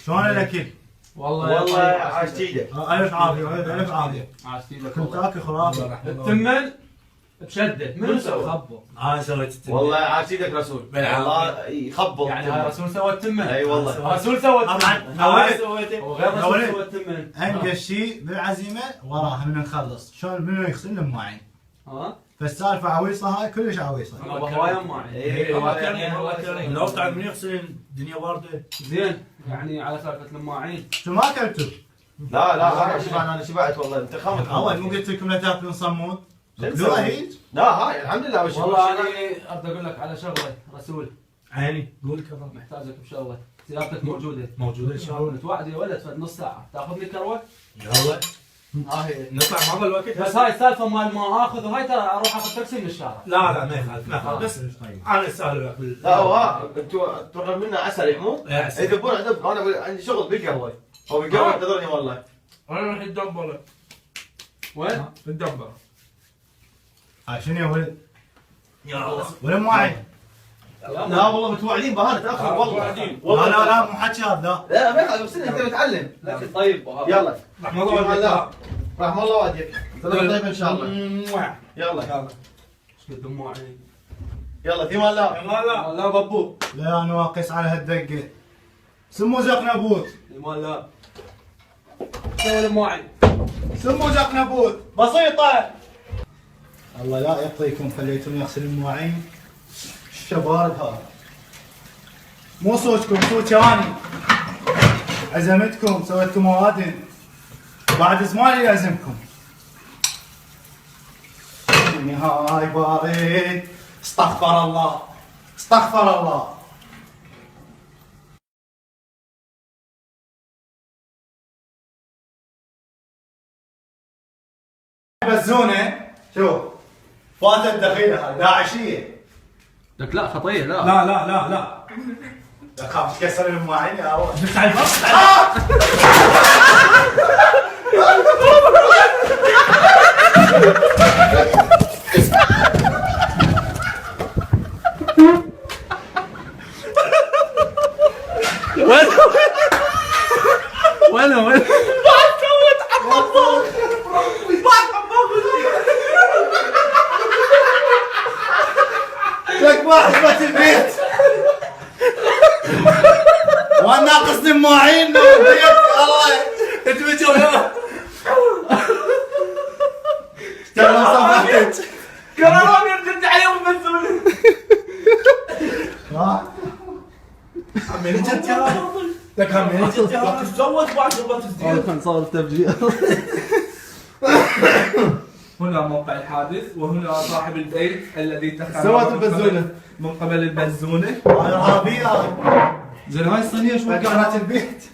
شلون الاكل؟ والله عاش ايدك. الف عافيه الف عافيه. عاش ايدك. كنت اكل خرافي. التمن بشده منو سوى؟ خبو. انا سويت التمن. والله عاش ايدك رسول. والله يخبط. يعني هاي رسول سوى التمن. اي والله. رسول سوى التمن. طبعا سويته وغير رسول سوى التمن. انقى شيء بالعزيمه وراها من نخلص شلون منو يغسل المواعين. ها؟ فالسالفه عويصه هاي كلش عويصه. هوايه معي. لو قاعد من يغسل الدنيا بارده. زين يعني على سالفه المواعين. انتم ما اكلتوا؟ لا انا شبعت والله. انت خمس. اول مو قلت لكم لا تاكلون صمون؟ لا هيج؟ لا هاي الحمد لله. والله انا اريد اقول لك على شغله رسول. عيني قول كذا. محتاجك بشغله. سيارتك موجوده. موجوده ان شاء الله. متوعد يا ولد فد نص ساعه تاخذ لي كروه؟ يلا هاي نطلع مع الوقت. بس هاي السالفه مال ما اخذ وهاي ترى اروح اخذ تاكسي من الشارع. لا ما يخالف ما يخالف بس انا سهل وياك لا هو انتوا تروحون منا عسل يحمون. يا عسل. يذبون عندهم. انا عندي شغل بالقهوه. هو بالقهوه انتظرني والله. انا راح الدنبله. وين؟ في الدنبله. هاي شنو يا ولد؟ يا الله. ولا مواعين؟ لا والله متوعدين بهذا تاخر والله. لا مو حكي هذا لا. لا ما يخالف بس انت متعلم. لكن طيب يلا رحم الله والديك. رحم الله والديك. طيب ان شاء الله. يلا ايش قد مواعين؟ يلا في مال لا. لا لا بابو. لا نواقص على هالدقه. سمو زق نبوت. ما لا. سوي المواعين. سمو زق نبوت. بسيطه. الله لا يعطيكم خليتوني اغسل المواعين. الشبارد هذا. مو صوتكم صوتي اني. عزمتكم سويتوا موادن. بعد زمان يعزمكم. هاي بارد. استغفر الله. استغفر الله. بزونه شوف فاتت دخيله هاي داعشيه. لك لا خطيه لا. لا خاف تكسر المواعين يا اول. بس على الفرص. وين لك ما حسبت البيت. وانا ناقصني المواعين بالبيت الله. انت بتجاوب. ترى صفحت. قرروا يرجع عليهم بنزول. عمي جت يا لك عمي جت يا تتزوج بعد ما تزديد. كان صار تفجير. هنا موقع الحادث وهنا صاحب البيت الذي تخلى سوت البزونة. من قبل البزونه. هاي ارهابيه هاي. زين هاي الصينيه شو كانت البيت.